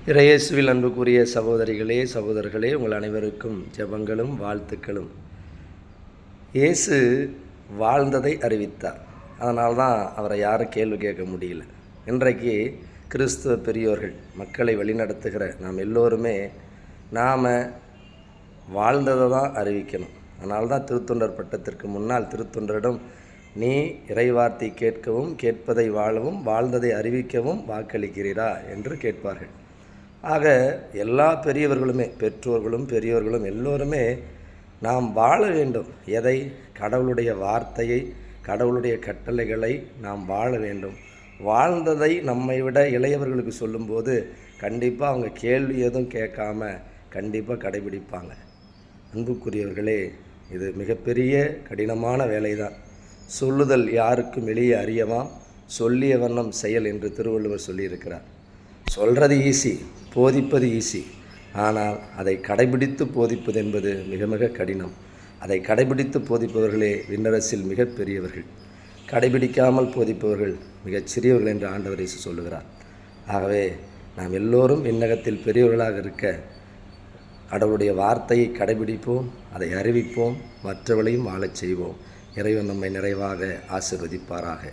இறையேசுவில் அன்புக்குரிய சகோதரிகளே சகோதரர்களே, உங்கள் அனைவருக்கும் ஜெபங்களும் வாழ்த்துக்களும். இயேசு வாழ்ந்ததை அறிவித்தார். அதனால்தான் அவரை யாரும் கேள்வி கேட்க முடியல. இன்றைக்கு கிறிஸ்துவ பெரியோர்கள், மக்களை வழிநடத்துகிற நாம் எல்லோருமே நாம் வாழ்ந்ததை தான் அறிவிக்கணும். அதனால்தான் திருத்தொண்டர் பட்டத்திற்கு முன்னால் திருத்தொண்டரிடம் நீ இறைவார்த்தை கேட்கவும் கேட்பதை வாழவும் வாழ்ந்ததை அறிவிக்கவும் வாக்களிக்கிறீரா என்று கேட்பார்கள். ஆக எல்லா பெரியவர்களுமே, பெற்றோர்களும் பெரியோர்களும் எல்லோருமே நாம் வாழ வேண்டும். எதை? கடவுளுடைய வார்த்தையை, கடவுளுடைய கட்டளைகளை நாம் வாழ வேண்டும். வாழ்ந்ததை நம்மை விட இளையவர்களுக்கு சொல்லும்போது கண்டிப்பாக அவங்க கேள்வி எதுவும் கேட்காம கண்டிப்பாக கடைபிடிப்பாங்க. அன்புக்குரியவர்களே, இது மிகப்பெரிய கடினமான வேலைதான். சொல்லுதல் யாருக்கும் எளிய அறியவாம், சொல்லிய வண்ணம் செயல் என்று திருவள்ளுவர் சொல்லியிருக்கிறார். சொல்கிறது ஈஸி, போதிப்பது ஈஸி. ஆனால் அதை கடைபிடித்து போதிப்பது என்பது மிக மிக கடினம். அதை கடைபிடித்து போதிப்பவர்களே விண்ணரசில் மிக பெரியவர்கள். கடைபிடிக்காமல் போதிப்பவர்கள் மிகச் சிறியவர்கள் என்று ஆண்டவர் இயேசு சொல்லுகிறார். ஆகவே நாம் எல்லோரும் விண்ணகத்தில் பெரியவர்களாக இருக்க கடவுளுடைய வார்த்தையை கடைபிடிப்போம், அதை அறிவிப்போம், மற்றவர்களையும் வாழச் செய்வோம். இறைவன் நம்மை நிறைவாக ஆசீர்வதிப்பாராக.